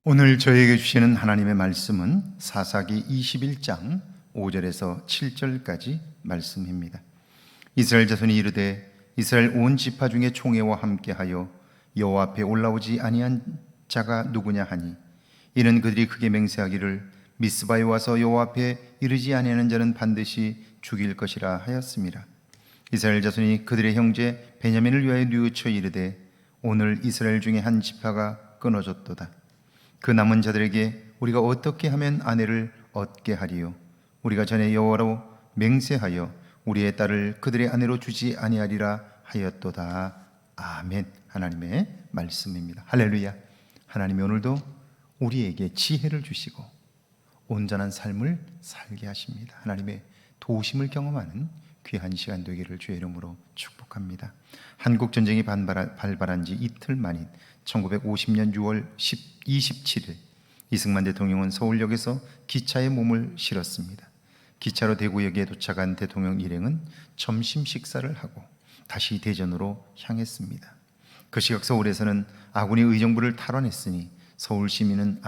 오늘 저에게 주시는 하나님의 말씀은 사사기 21장 5절에서 7절까지 말씀입니다. 이스라엘 자손이 이르되 이스라엘 온 지파 중에 총회와 함께하여 여호와 앞에 올라오지 아니한 자가 누구냐 하니 이는 그들이 크게 맹세하기를 미스바에 와서 여호와 앞에 이르지 아니하는 자는 반드시 죽일 것이라 하였습니다. 이스라엘 자손이 그들의 형제 베냐민을 위하여 뉘우쳐 이르되 오늘 이스라엘 중에 한 지파가 끊어졌도다. 그 남은 자들에게 우리가 어떻게 하면 아내를 얻게 하리요? 우리가 전에 여호와로 맹세하여 우리의 딸을 그들의 아내로 주지 아니하리라 하였도다. 아멘. 하나님의 말씀입니다. 할렐루야. 하나님이 오늘도 우리에게 지혜를 주시고 온전한 삶을 살게 하십니다. 하나님의 도우심을 경험하는 귀한 시간 되기를 주의 이름으로 축복합니다. 한국 전쟁이 발발한 지 이틀 만인 1950년 6월 27일 이승만 대통령은 서울역에서 기차에 몸을 실었습니다. 기차로 대구역에 도착한 대통령 일행은 점심 식사를 하고 다시 대전으로 향했습니다. 그 시각 서울에서는 아군이 의정부를 탈환했으니 서울 시민은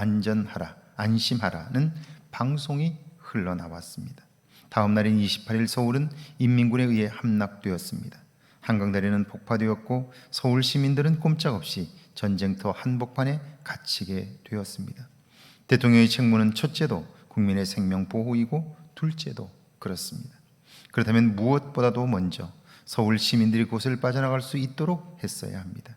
안심하라는 방송이 흘러나왔습니다. 다음 날인 28일 서울은 인민군에 의해 함락되었습니다. 한강다리는 폭파되었고 서울 시민들은 꼼짝없이 전쟁터 한복판에 갇히게 되었습니다. 대통령의 책무는 첫째도 국민의 생명 보호이고 둘째도 그렇습니다. 그렇다면 무엇보다도 먼저 서울 시민들이 곳을 빠져나갈 수 있도록 했어야 합니다.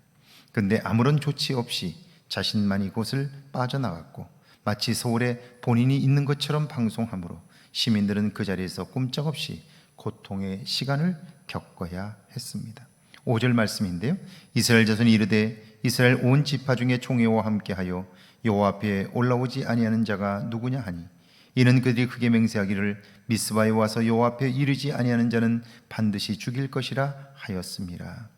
그런데 아무런 조치 없이 자신만이 곳을 빠져나갔고 마치 서울에 본인이 있는 것처럼 방송하므로 시민들은 그 자리에서 꼼짝없이 고통의 시간을 겪어야 했습니다. 5절 말씀인데요, 이스라엘 자손이 이르되 이스라엘 온 지파 중에 총회와 함께하여 여호와 앞에 올라오지 아니하는 자가 누구냐 하니 이는 그들이 크게 맹세하기를 미스바에 와서 여호와 앞에 이르지 아니하는 자는 반드시 죽일 것이라 하였습니다.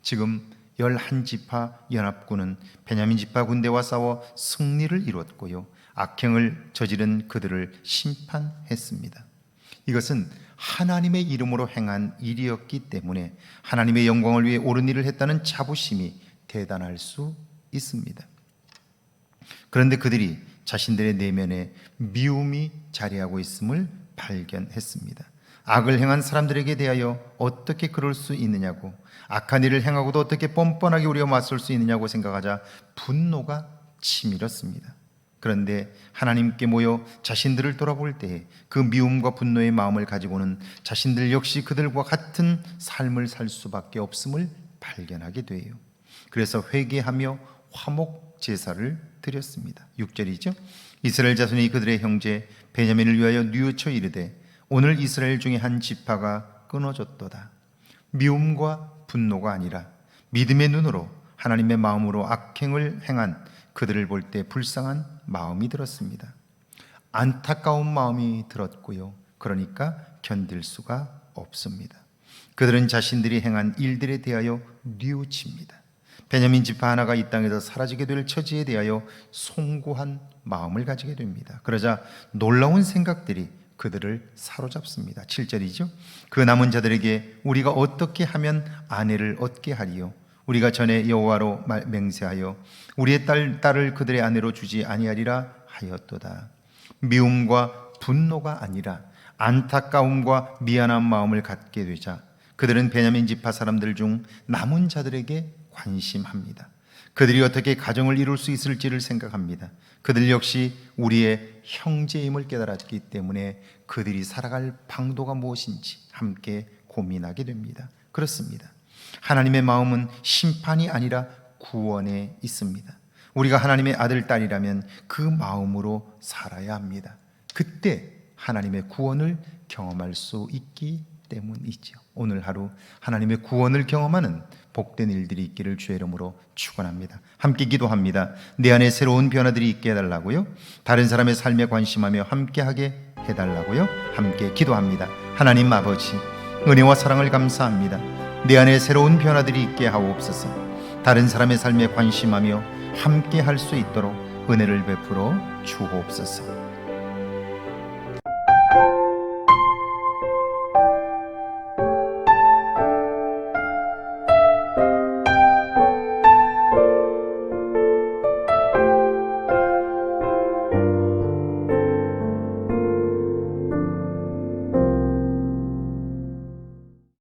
지금 11지파 연합군은 베냐민 지파 군대와 싸워 승리를 이뤘고요, 악행을 저지른 그들을 심판했습니다. 이것은 하나님의 이름으로 행한 일이었기 때문에 하나님의 영광을 위해 옳은 일을 했다는 자부심이 대단할 수 있습니다. 그런데 그들이 자신들의 내면에 미움이 자리하고 있음을 발견했습니다. 악을 행한 사람들에게 대하여 어떻게 그럴 수 있느냐고, 악한 일을 행하고도 어떻게 뻔뻔하게 우리가 맞설 수 있느냐고 생각하자 분노가 치밀었습니다. 그런데 하나님께 모여 자신들을 돌아볼 때 그 미움과 분노의 마음을 가지고는 자신들 역시 그들과 같은 삶을 살 수밖에 없음을 발견하게 돼요. 그래서 회개하며 화목 제사를 드렸습니다. 6절이죠. 이스라엘 자손이 그들의 형제 베냐민을 위하여 뉘우쳐 이르되 오늘 이스라엘 중에 한 지파가 끊어졌도다. 미움과 분노가 아니라 믿음의 눈으로 하나님의 마음으로 악행을 행한 그들을 볼 때 불쌍한 마음이 들었습니다. 안타까운 마음이 들었고요, 그러니까 견딜 수가 없습니다. 그들은 자신들이 행한 일들에 대하여 뉘우칩니다. 베냐민 지파 하나가 이 땅에서 사라지게 될 처지에 대하여 송구한 마음을 가지게 됩니다. 그러자 놀라운 생각들이 그들을 사로잡습니다. 7절이죠. 그 남은 자들에게 우리가 어떻게 하면 아내를 얻게 하리요? 우리가 전에 여호와로 맹세하여 우리의 딸을 그들의 아내로 주지 아니하리라 하였도다. 미움과 분노가 아니라 안타까움과 미안한 마음을 갖게 되자 그들은 베냐민 지파 사람들 중 남은 자들에게 관심합니다. 그들이 어떻게 가정을 이룰 수 있을지를 생각합니다. 그들 역시 우리의 형제임을 깨달았기 때문에 그들이 살아갈 방도가 무엇인지 함께 고민하게 됩니다. 그렇습니다. 하나님의 마음은 심판이 아니라 구원에 있습니다. 우리가 하나님의 아들, 딸이라면 그 마음으로 살아야 합니다. 그때 하나님의 구원을 경험할 수 있기 때문이죠. 오늘 하루 하나님의 구원을 경험하는 복된 일들이 있기를 주의 이름으로 축원합니다. 함께 기도합니다. 내 안에 새로운 변화들이 있게 해달라고요, 다른 사람의 삶에 관심하며 함께하게 해달라고요, 함께 기도합니다. 하나님 아버지, 은혜와 사랑을 감사합니다. 내 안에 새로운 변화들이 있게 하옵소서. 다른 사람의 삶에 관심하며 함께 할 수 있도록 은혜를 베풀어 주옵소서.